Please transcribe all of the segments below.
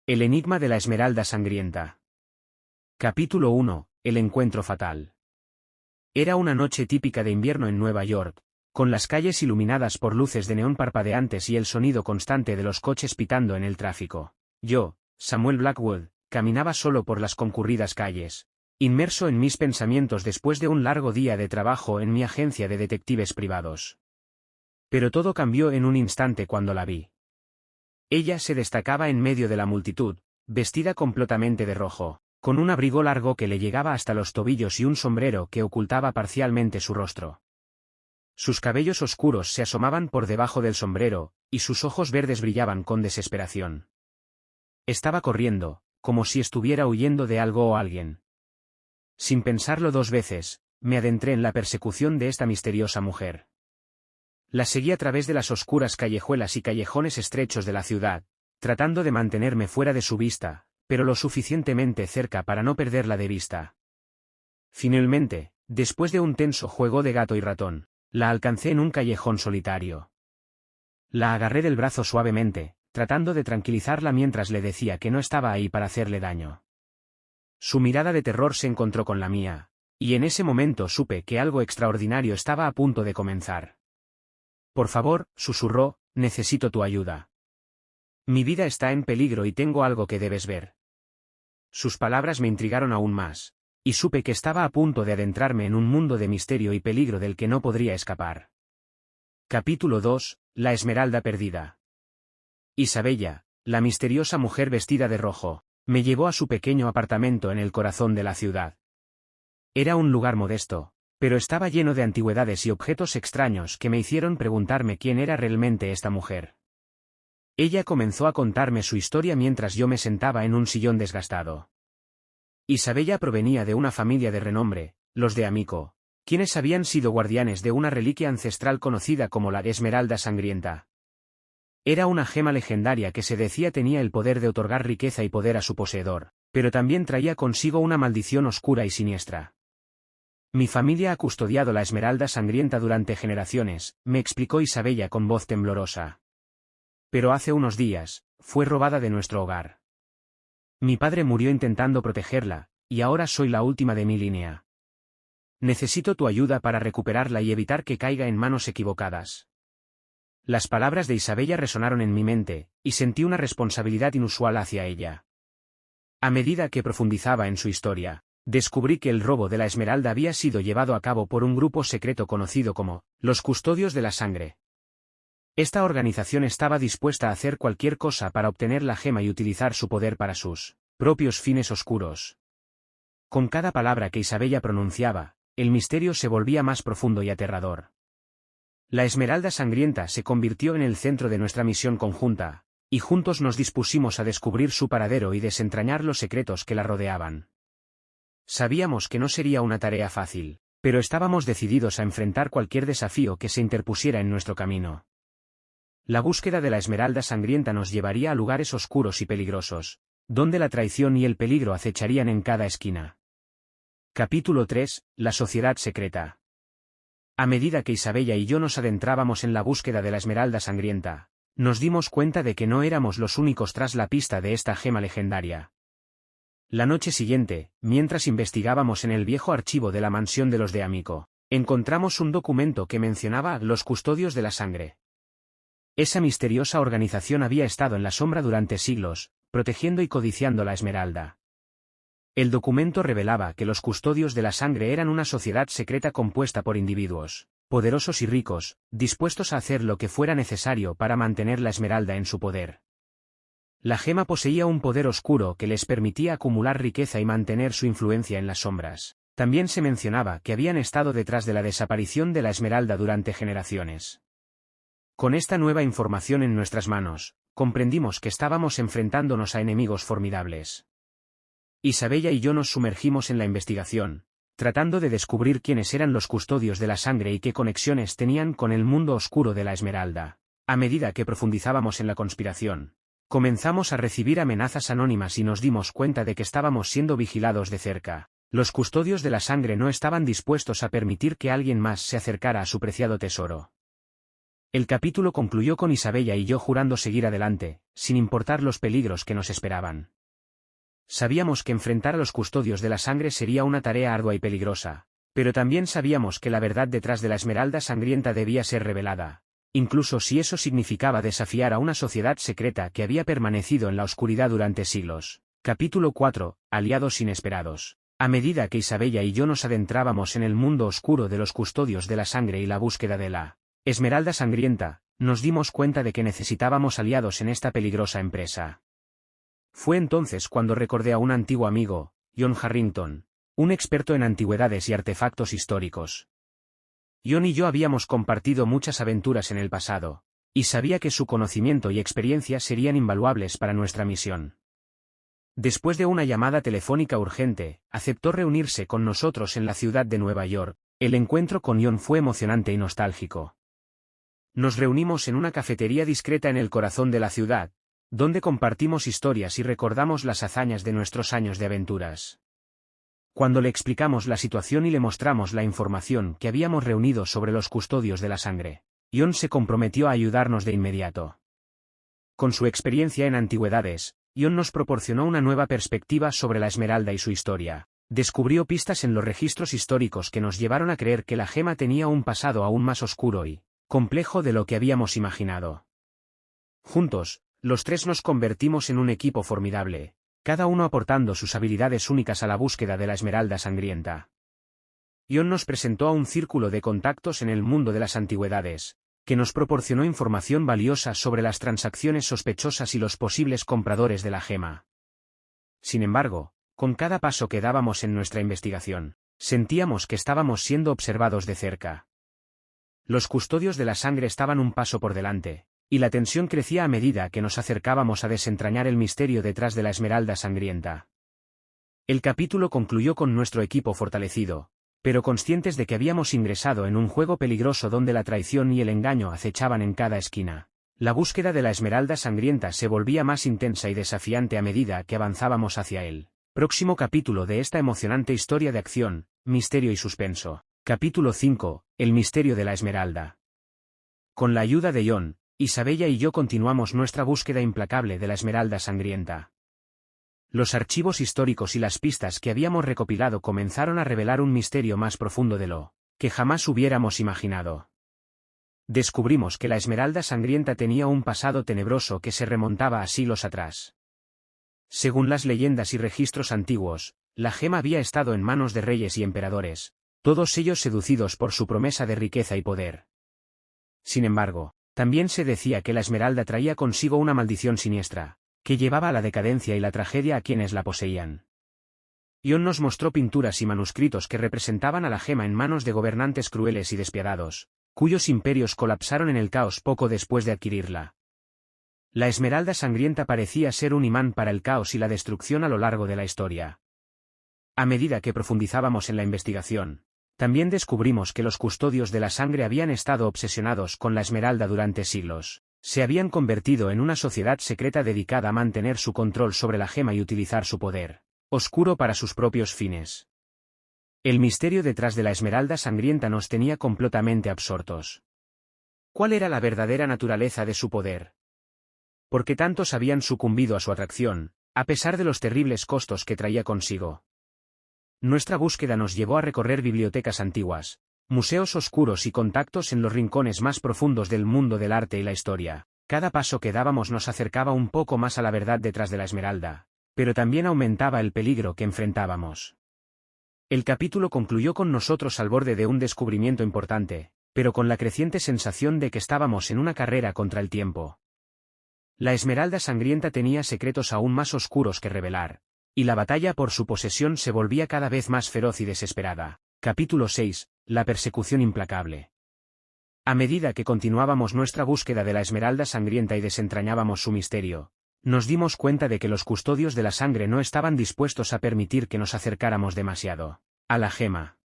El enigma de la Esmeralda Sangrienta. Capítulo 1. El encuentro fatal. Era una noche típica de invierno en Nueva York, con las calles iluminadas por luces de neón parpadeantes y el sonido constante de los coches pitando en el tráfico. Yo, Samuel Blackwood, caminaba solo por las concurridas calles, inmerso en mis pensamientos después de un largo día de trabajo en mi agencia de detectives privados. Pero todo cambió en un instante cuando la vi. Ella se destacaba en medio de la multitud, vestida completamente de rojo, con un abrigo largo que le llegaba hasta los tobillos y un sombrero que ocultaba parcialmente su rostro. Sus cabellos oscuros se asomaban por debajo del sombrero, y sus ojos verdes brillaban con desesperación. Estaba corriendo, como si estuviera huyendo de algo o alguien. Sin pensarlo dos veces, me adentré en la persecución de esta misteriosa mujer. La seguí a través de las oscuras callejuelas y callejones estrechos de la ciudad, tratando de mantenerme fuera de su vista, pero lo suficientemente cerca para no perderla de vista. Finalmente, después de un tenso juego de gato y ratón, la alcancé en un callejón solitario. La agarré del brazo suavemente, tratando de tranquilizarla mientras le decía que no estaba ahí para hacerle daño. Su mirada de terror se encontró con la mía, y en ese momento supe que algo extraordinario estaba a punto de comenzar. «Por favor», susurró, «necesito tu ayuda. Mi vida está en peligro y tengo algo que debes ver». Sus palabras me intrigaron aún más, y supe que estaba a punto de adentrarme en un mundo de misterio y peligro del que no podría escapar. Capítulo 2. La Esmeralda perdida. Isabella, la misteriosa mujer vestida de rojo, me llevó a su pequeño apartamento en el corazón de la ciudad. Era un lugar modesto, pero estaba lleno de antigüedades y objetos extraños que me hicieron preguntarme quién era realmente esta mujer. Ella comenzó a contarme su historia mientras yo me sentaba en un sillón desgastado. Isabella provenía de una familia de renombre, los de Amico, quienes habían sido guardianes de una reliquia ancestral conocida como la Esmeralda Sangrienta. Era una gema legendaria que se decía tenía el poder de otorgar riqueza y poder a su poseedor, pero también traía consigo una maldición oscura y siniestra. Mi familia ha custodiado la Esmeralda Sangrienta durante generaciones, me explicó Isabella con voz temblorosa. Pero hace unos días, fue robada de nuestro hogar. Mi padre murió intentando protegerla, y ahora soy la última de mi línea. Necesito tu ayuda para recuperarla y evitar que caiga en manos equivocadas. Las palabras de Isabella resonaron en mi mente, y sentí una responsabilidad inusual hacia ella. A medida que profundizaba en su historia, descubrí que el robo de la Esmeralda había sido llevado a cabo por un grupo secreto conocido como los Custodios de la Sangre. Esta organización estaba dispuesta a hacer cualquier cosa para obtener la gema y utilizar su poder para sus propios fines oscuros. Con cada palabra que Isabella pronunciaba, el misterio se volvía más profundo y aterrador. La Esmeralda Sangrienta se convirtió en el centro de nuestra misión conjunta, y juntos nos dispusimos a descubrir su paradero y desentrañar los secretos que la rodeaban. Sabíamos que no sería una tarea fácil, pero estábamos decididos a enfrentar cualquier desafío que se interpusiera en nuestro camino. La búsqueda de la Esmeralda Sangrienta nos llevaría a lugares oscuros y peligrosos, donde la traición y el peligro acecharían en cada esquina. Capítulo 3. La Sociedad Secreta. A medida que Isabella y yo nos adentrábamos en la búsqueda de la Esmeralda Sangrienta, nos dimos cuenta de que no éramos los únicos tras la pista de esta gema legendaria. La noche siguiente, mientras investigábamos en el viejo archivo de la mansión de los de Amico, encontramos un documento que mencionaba a los Custodios de la Sangre. Esa misteriosa organización había estado en la sombra durante siglos, protegiendo y codiciando la Esmeralda. El documento revelaba que los Custodios de la Sangre eran una sociedad secreta compuesta por individuos, poderosos y ricos, dispuestos a hacer lo que fuera necesario para mantener la Esmeralda en su poder. La gema poseía un poder oscuro que les permitía acumular riqueza y mantener su influencia en las sombras. También se mencionaba que habían estado detrás de la desaparición de la Esmeralda durante generaciones. Con esta nueva información en nuestras manos, comprendimos que estábamos enfrentándonos a enemigos formidables. Isabella y yo nos sumergimos en la investigación, tratando de descubrir quiénes eran los Custodios de la Sangre y qué conexiones tenían con el mundo oscuro de la Esmeralda. A medida que profundizábamos en la conspiración, comenzamos a recibir amenazas anónimas y nos dimos cuenta de que estábamos siendo vigilados de cerca. Los Custodios de la Sangre no estaban dispuestos a permitir que alguien más se acercara a su preciado tesoro. El capítulo concluyó con Isabella y yo jurando seguir adelante, sin importar los peligros que nos esperaban. Sabíamos que enfrentar a los custodios de la sangre sería una tarea ardua y peligrosa, pero también sabíamos que la verdad detrás de la Esmeralda Sangrienta debía ser revelada, incluso si eso significaba desafiar a una sociedad secreta que había permanecido en la oscuridad durante siglos. Capítulo 4. Aliados inesperados. A medida que Isabella y yo nos adentrábamos en el mundo oscuro de los custodios de la sangre y la búsqueda de la Esmeralda Sangrienta, nos dimos cuenta de que necesitábamos aliados en esta peligrosa empresa. Fue entonces cuando recordé a un antiguo amigo, John Harrington, un experto en antigüedades y artefactos históricos. John y yo habíamos compartido muchas aventuras en el pasado, y sabía que su conocimiento y experiencia serían invaluables para nuestra misión. Después de una llamada telefónica urgente, aceptó reunirse con nosotros en la ciudad de Nueva York. El encuentro con John fue emocionante y nostálgico. Nos reunimos en una cafetería discreta en el corazón de la ciudad, donde compartimos historias y recordamos las hazañas de nuestros años de aventuras. Cuando le explicamos la situación y le mostramos la información que habíamos reunido sobre los custodios de la sangre, John se comprometió a ayudarnos de inmediato. Con su experiencia en antigüedades, John nos proporcionó una nueva perspectiva sobre la Esmeralda y su historia. Descubrió pistas en los registros históricos que nos llevaron a creer que la gema tenía un pasado aún más oscuro y complejo de lo que habíamos imaginado. Juntos, los tres nos convertimos en un equipo formidable, cada uno aportando sus habilidades únicas a la búsqueda de la Esmeralda Sangrienta. John nos presentó a un círculo de contactos en el mundo de las antigüedades, que nos proporcionó información valiosa sobre las transacciones sospechosas y los posibles compradores de la gema. Sin embargo, con cada paso que dábamos en nuestra investigación, sentíamos que estábamos siendo observados de cerca. Los custodios de la sangre estaban un paso por delante, y la tensión crecía a medida que nos acercábamos a desentrañar el misterio detrás de la Esmeralda Sangrienta. El capítulo concluyó con nuestro equipo fortalecido, pero conscientes de que habíamos ingresado en un juego peligroso donde la traición y el engaño acechaban en cada esquina. La búsqueda de la Esmeralda Sangrienta se volvía más intensa y desafiante a medida que avanzábamos hacia él. Próximo capítulo de esta emocionante historia de acción, misterio y suspenso. Capítulo 5. El misterio de la Esmeralda. Con la ayuda de John, Isabella y yo continuamos nuestra búsqueda implacable de la Esmeralda Sangrienta. Los archivos históricos y las pistas que habíamos recopilado comenzaron a revelar un misterio más profundo de lo que jamás hubiéramos imaginado. Descubrimos que la Esmeralda Sangrienta tenía un pasado tenebroso que se remontaba a siglos atrás. Según las leyendas y registros antiguos, la gema había estado en manos de reyes y emperadores, todos ellos seducidos por su promesa de riqueza y poder. Sin embargo, también se decía que la Esmeralda traía consigo una maldición siniestra, que llevaba a la decadencia y la tragedia a quienes la poseían. John nos mostró pinturas y manuscritos que representaban a la gema en manos de gobernantes crueles y despiadados, cuyos imperios colapsaron en el caos poco después de adquirirla. La Esmeralda Sangrienta parecía ser un imán para el caos y la destrucción a lo largo de la historia. A medida que profundizábamos en la investigación, también descubrimos que los custodios de la sangre habían estado obsesionados con la Esmeralda durante siglos. Se habían convertido en una sociedad secreta dedicada a mantener su control sobre la gema y utilizar su poder oscuro para sus propios fines. El misterio detrás de la Esmeralda Sangrienta nos tenía completamente absortos. ¿Cuál era la verdadera naturaleza de su poder? ¿Por qué tantos habían sucumbido a su atracción, a pesar de los terribles costos que traía consigo? Nuestra búsqueda nos llevó a recorrer bibliotecas antiguas, museos oscuros y contactos en los rincones más profundos del mundo del arte y la historia. Cada paso que dábamos nos acercaba un poco más a la verdad detrás de la Esmeralda, pero también aumentaba el peligro que enfrentábamos. El capítulo concluyó con nosotros al borde de un descubrimiento importante, pero con la creciente sensación de que estábamos en una carrera contra el tiempo. La Esmeralda Sangrienta tenía secretos aún más oscuros que revelar, y la batalla por su posesión se volvía cada vez más feroz y desesperada. Capítulo 6. La persecución implacable. A medida que continuábamos nuestra búsqueda de la Esmeralda Sangrienta y desentrañábamos su misterio, nos dimos cuenta de que los custodios de la sangre no estaban dispuestos a permitir que nos acercáramos demasiado a la gema.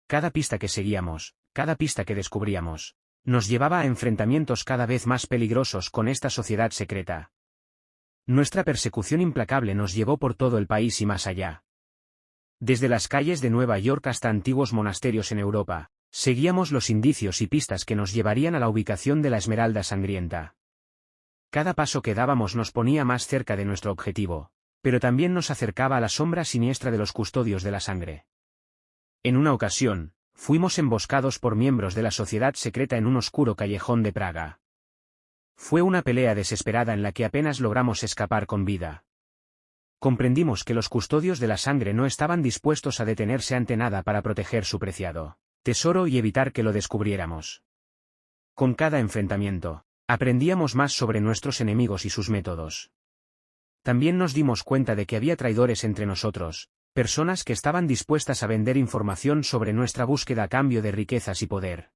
Cada pista que seguíamos, cada pista que descubríamos, nos llevaba a enfrentamientos cada vez más peligrosos con esta sociedad secreta. Nuestra persecución implacable nos llevó por todo el país y más allá. Desde las calles de Nueva York hasta antiguos monasterios en Europa, Seguíamos los indicios y pistas que nos llevarían a la ubicación de la Esmeralda Sangrienta. Cada paso que dábamos nos ponía más cerca de nuestro objetivo, pero también nos acercaba a la sombra siniestra de los custodios de la sangre. En una ocasión, fuimos emboscados por miembros de la sociedad secreta en un oscuro callejón de Praga. Fue una pelea desesperada en la que apenas logramos escapar con vida. Comprendimos que los custodios de la sangre no estaban dispuestos a detenerse ante nada para proteger su preciado tesoro y evitar que lo descubriéramos. Con cada enfrentamiento, aprendíamos más sobre nuestros enemigos y sus métodos. También nos dimos cuenta de que había traidores entre nosotros, personas que estaban dispuestas a vender información sobre nuestra búsqueda a cambio de riquezas y poder.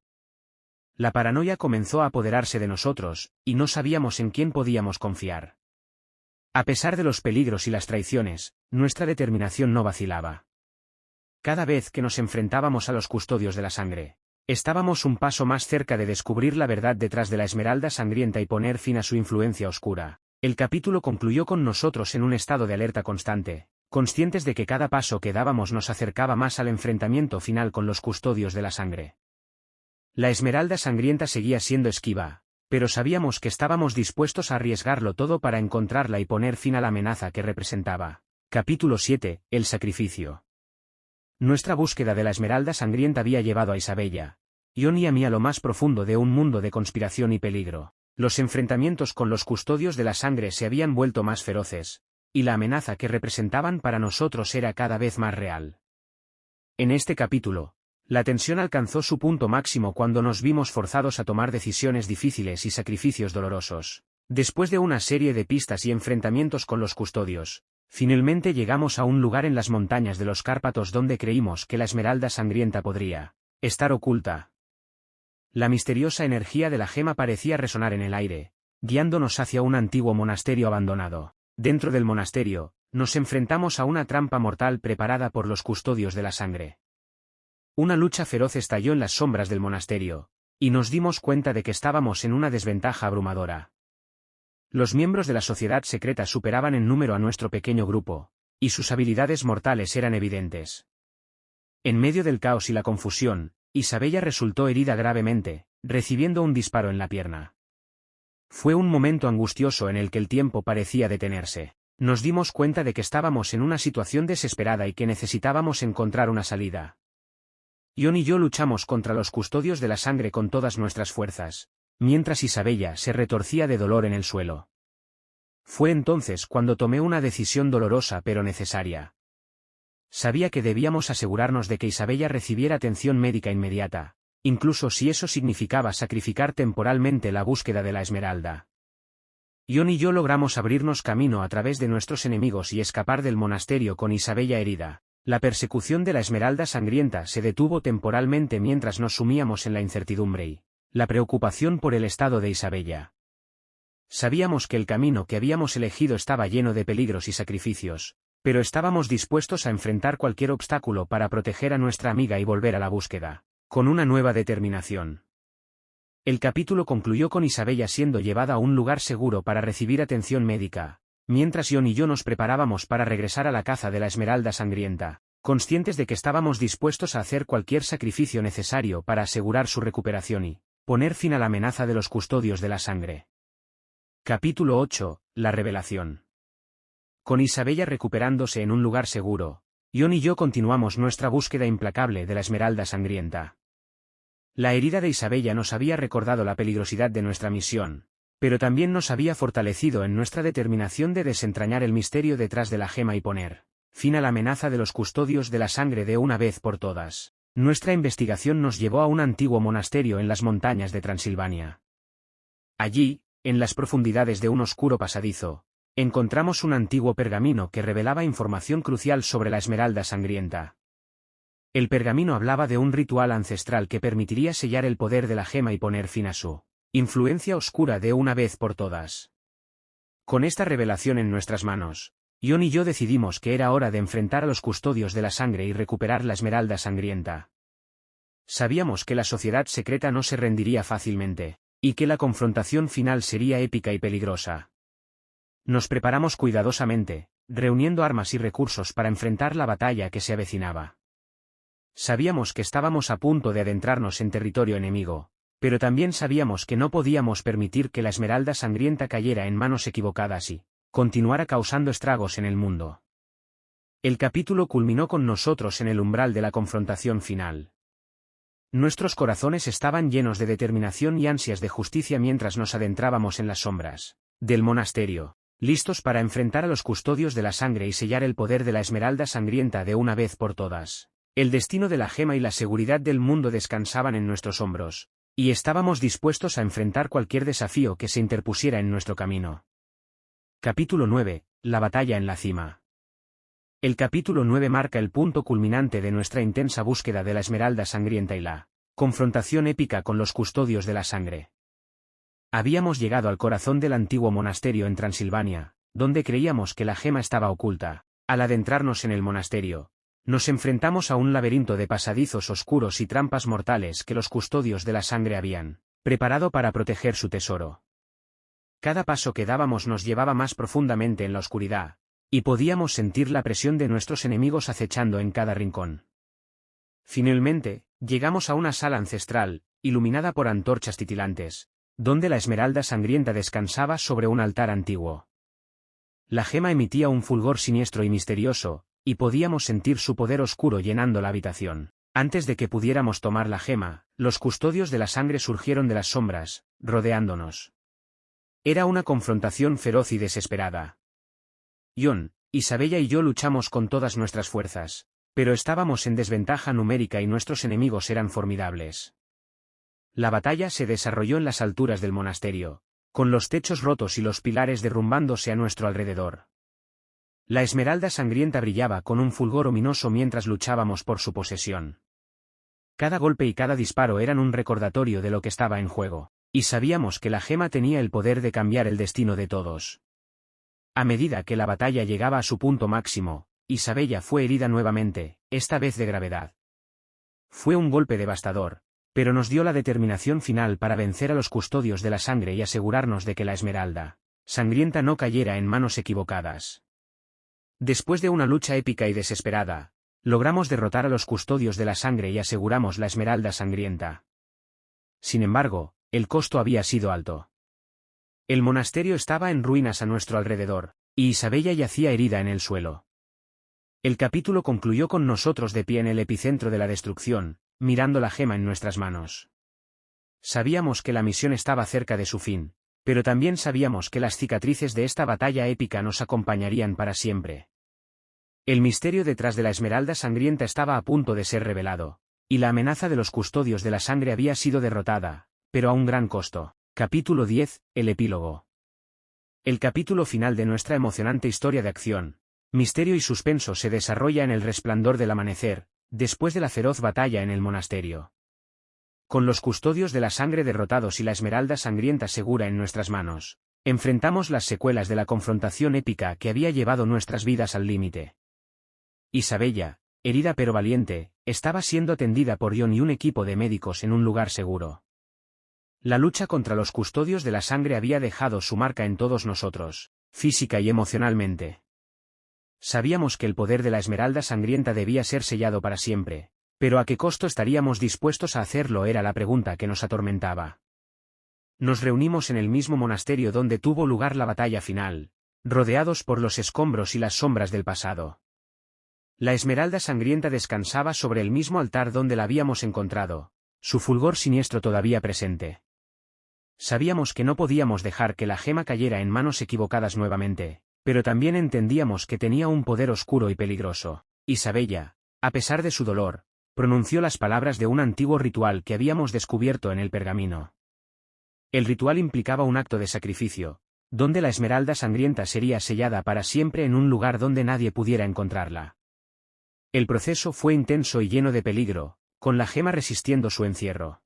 La paranoia comenzó a apoderarse de nosotros, y no sabíamos en quién podíamos confiar. A pesar de los peligros y las traiciones, nuestra determinación no vacilaba. Cada vez que nos enfrentábamos a los custodios de la sangre, estábamos un paso más cerca de descubrir la verdad detrás de la Esmeralda Sangrienta y poner fin a su influencia oscura. El capítulo concluyó con nosotros en un estado de alerta constante, conscientes de que cada paso que dábamos nos acercaba más al enfrentamiento final con los custodios de la sangre. La Esmeralda Sangrienta seguía siendo esquiva, pero sabíamos que estábamos dispuestos a arriesgarlo todo para encontrarla y poner fin a la amenaza que representaba. Capítulo 7. El sacrificio. Nuestra búsqueda de la Esmeralda Sangrienta había llevado a Isabella, Ion y a mí a lo más profundo de un mundo de conspiración y peligro. Los enfrentamientos con los custodios de la sangre se habían vuelto más feroces, y la amenaza que representaban para nosotros era cada vez más real. En este capítulo, la tensión alcanzó su punto máximo cuando nos vimos forzados a tomar decisiones difíciles y sacrificios dolorosos. Después de una serie de pistas y enfrentamientos con los custodios, finalmente llegamos a un lugar en las montañas de los Cárpatos donde creímos que la Esmeralda Sangrienta podría estar oculta. La misteriosa energía de la gema parecía resonar en el aire, guiándonos hacia un antiguo monasterio abandonado. Dentro del monasterio, nos enfrentamos a una trampa mortal preparada por los custodios de la sangre. Una lucha feroz estalló en las sombras del monasterio, y nos dimos cuenta de que estábamos en una desventaja abrumadora. Los miembros de la sociedad secreta superaban en número a nuestro pequeño grupo, y sus habilidades mortales eran evidentes. En medio del caos y la confusión, Isabella resultó herida gravemente, recibiendo un disparo en la pierna. Fue un momento angustioso en el que el tiempo parecía detenerse. Nos dimos cuenta de que estábamos en una situación desesperada y que necesitábamos encontrar una salida. Ion y yo luchamos contra los custodios de la sangre con todas nuestras fuerzas, mientras Isabella se retorcía de dolor en el suelo. Fue entonces cuando tomé una decisión dolorosa pero necesaria. Sabía que debíamos asegurarnos de que Isabella recibiera atención médica inmediata, incluso si eso significaba sacrificar temporalmente la búsqueda de la Esmeralda. Ion y yo logramos abrirnos camino a través de nuestros enemigos y escapar del monasterio con Isabella herida. La persecución de la Esmeralda Sangrienta se detuvo temporalmente mientras nos sumíamos en la incertidumbre y la preocupación por el estado de Isabella. Sabíamos que el camino que habíamos elegido estaba lleno de peligros y sacrificios, pero estábamos dispuestos a enfrentar cualquier obstáculo para proteger a nuestra amiga y volver a la búsqueda, con una nueva determinación. El capítulo concluyó con Isabella siendo llevada a un lugar seguro para recibir atención médica, mientras Ion y yo nos preparábamos para regresar a la caza de la Esmeralda Sangrienta, conscientes de que estábamos dispuestos a hacer cualquier sacrificio necesario para asegurar su recuperación y poner fin a la amenaza de los custodios de la sangre. Capítulo 8. La revelación. Con Isabella recuperándose en un lugar seguro, Ion y yo continuamos nuestra búsqueda implacable de la Esmeralda Sangrienta. La herida de Isabella nos había recordado la peligrosidad de nuestra misión, pero también nos había fortalecido en nuestra determinación de desentrañar el misterio detrás de la gema y poner fin a la amenaza de los custodios de la sangre de una vez por todas. Nuestra investigación nos llevó a un antiguo monasterio en las montañas de Transilvania. Allí, en las profundidades de un oscuro pasadizo, encontramos un antiguo pergamino que revelaba información crucial sobre la Esmeralda Sangrienta. El pergamino hablaba de un ritual ancestral que permitiría sellar el poder de la gema y poner fin a su influencia oscura de una vez por todas. Con esta revelación en nuestras manos, Ion y yo decidimos que era hora de enfrentar a los custodios de la sangre y recuperar la Esmeralda Sangrienta. Sabíamos que la sociedad secreta no se rendiría fácilmente, y que la confrontación final sería épica y peligrosa. Nos preparamos cuidadosamente, reuniendo armas y recursos para enfrentar la batalla que se avecinaba. Sabíamos que estábamos a punto de adentrarnos en territorio enemigo, pero también sabíamos que no podíamos permitir que la esmeralda sangrienta cayera en manos equivocadas y continuara causando estragos en el mundo. El capítulo culminó con nosotros en el umbral de la confrontación final. Nuestros corazones estaban llenos de determinación y ansias de justicia mientras nos adentrábamos en las sombras del monasterio, listos para enfrentar a los custodios de la sangre y sellar el poder de la esmeralda sangrienta de una vez por todas. El destino de la gema y la seguridad del mundo descansaban en nuestros hombros, y estábamos dispuestos a enfrentar cualquier desafío que se interpusiera en nuestro camino. Capítulo 9. La batalla en la cima. El capítulo 9 marca el punto culminante de nuestra intensa búsqueda de la esmeralda sangrienta y la confrontación épica con los custodios de la sangre. Habíamos llegado al corazón del antiguo monasterio en Transilvania, donde creíamos que la gema estaba oculta. Al adentrarnos en el monasterio, nos enfrentamos a un laberinto de pasadizos oscuros y trampas mortales que los custodios de la sangre habían preparado para proteger su tesoro. Cada paso que dábamos nos llevaba más profundamente en la oscuridad, y podíamos sentir la presión de nuestros enemigos acechando en cada rincón. Finalmente, llegamos a una sala ancestral, iluminada por antorchas titilantes, donde la esmeralda sangrienta descansaba sobre un altar antiguo. La gema emitía un fulgor siniestro y misterioso, y podíamos sentir su poder oscuro llenando la habitación. Antes de que pudiéramos tomar la gema, los custodios de la sangre surgieron de las sombras, rodeándonos. Era una confrontación feroz y desesperada. John, Isabella y yo luchamos con todas nuestras fuerzas, pero estábamos en desventaja numérica y nuestros enemigos eran formidables. La batalla se desarrolló en las alturas del monasterio, con los techos rotos y los pilares derrumbándose a nuestro alrededor. La esmeralda sangrienta brillaba con un fulgor ominoso mientras luchábamos por su posesión. Cada golpe y cada disparo eran un recordatorio de lo que estaba en juego, y sabíamos que la gema tenía el poder de cambiar el destino de todos. A medida que la batalla llegaba a su punto máximo, Isabella fue herida nuevamente, esta vez de gravedad. Fue un golpe devastador, pero nos dio la determinación final para vencer a los custodios de la sangre y asegurarnos de que la esmeralda sangrienta no cayera en manos equivocadas. Después de una lucha épica y desesperada, logramos derrotar a los custodios de la sangre y aseguramos la esmeralda sangrienta. Sin embargo, el costo había sido alto. El monasterio estaba en ruinas a nuestro alrededor, y Isabella yacía herida en el suelo. El capítulo concluyó con nosotros de pie en el epicentro de la destrucción, mirando la gema en nuestras manos. Sabíamos que la misión estaba cerca de su fin, pero también sabíamos que las cicatrices de esta batalla épica nos acompañarían para siempre. El misterio detrás de la esmeralda sangrienta estaba a punto de ser revelado, y la amenaza de los custodios de la sangre había sido derrotada, pero a un gran costo. Capítulo 10. El epílogo. El capítulo final de nuestra emocionante historia de acción, misterio y suspenso se desarrolla en el resplandor del amanecer, después de la feroz batalla en el monasterio. Con los custodios de la sangre derrotados y la esmeralda sangrienta segura en nuestras manos, enfrentamos las secuelas de la confrontación épica que había llevado nuestras vidas al límite. Isabella, herida pero valiente, estaba siendo atendida por John y un equipo de médicos en un lugar seguro. La lucha contra los custodios de la sangre había dejado su marca en todos nosotros, física y emocionalmente. Sabíamos que el poder de la esmeralda sangrienta debía ser sellado para siempre, pero ¿a qué costo estaríamos dispuestos a hacerlo? Era la pregunta que nos atormentaba. Nos reunimos en el mismo monasterio donde tuvo lugar la batalla final, rodeados por los escombros y las sombras del pasado. La esmeralda sangrienta descansaba sobre el mismo altar donde la habíamos encontrado, su fulgor siniestro todavía presente. Sabíamos que no podíamos dejar que la gema cayera en manos equivocadas nuevamente, pero también entendíamos que tenía un poder oscuro y peligroso. Isabella, a pesar de su dolor, pronunció las palabras de un antiguo ritual que habíamos descubierto en el pergamino. El ritual implicaba un acto de sacrificio, donde la esmeralda sangrienta sería sellada para siempre en un lugar donde nadie pudiera encontrarla. El proceso fue intenso y lleno de peligro, con la gema resistiendo su encierro.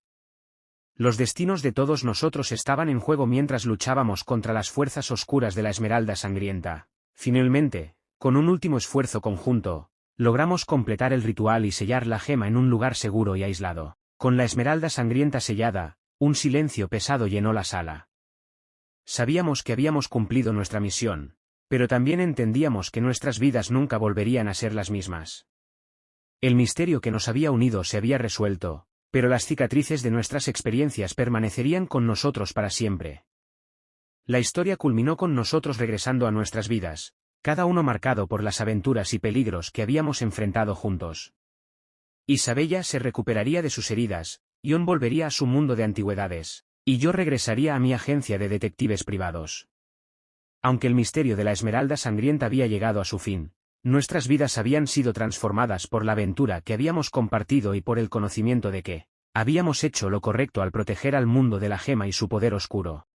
Los destinos de todos nosotros estaban en juego mientras luchábamos contra las fuerzas oscuras de la esmeralda sangrienta. Finalmente, con un último esfuerzo conjunto, logramos completar el ritual y sellar la gema en un lugar seguro y aislado. Con la esmeralda sangrienta sellada, un silencio pesado llenó la sala. Sabíamos que habíamos cumplido nuestra misión, pero también entendíamos que nuestras vidas nunca volverían a ser las mismas. El misterio que nos había unido se había resuelto, pero las cicatrices de nuestras experiencias permanecerían con nosotros para siempre. La historia culminó con nosotros regresando a nuestras vidas, cada uno marcado por las aventuras y peligros que habíamos enfrentado juntos. Isabella se recuperaría de sus heridas, Ion volvería a su mundo de antigüedades, y yo regresaría a mi agencia de detectives privados. Aunque el misterio de la Esmeralda Sangrienta había llegado a su fin, nuestras vidas habían sido transformadas por la aventura que habíamos compartido y por el conocimiento de que habíamos hecho lo correcto al proteger al mundo de la gema y su poder oscuro.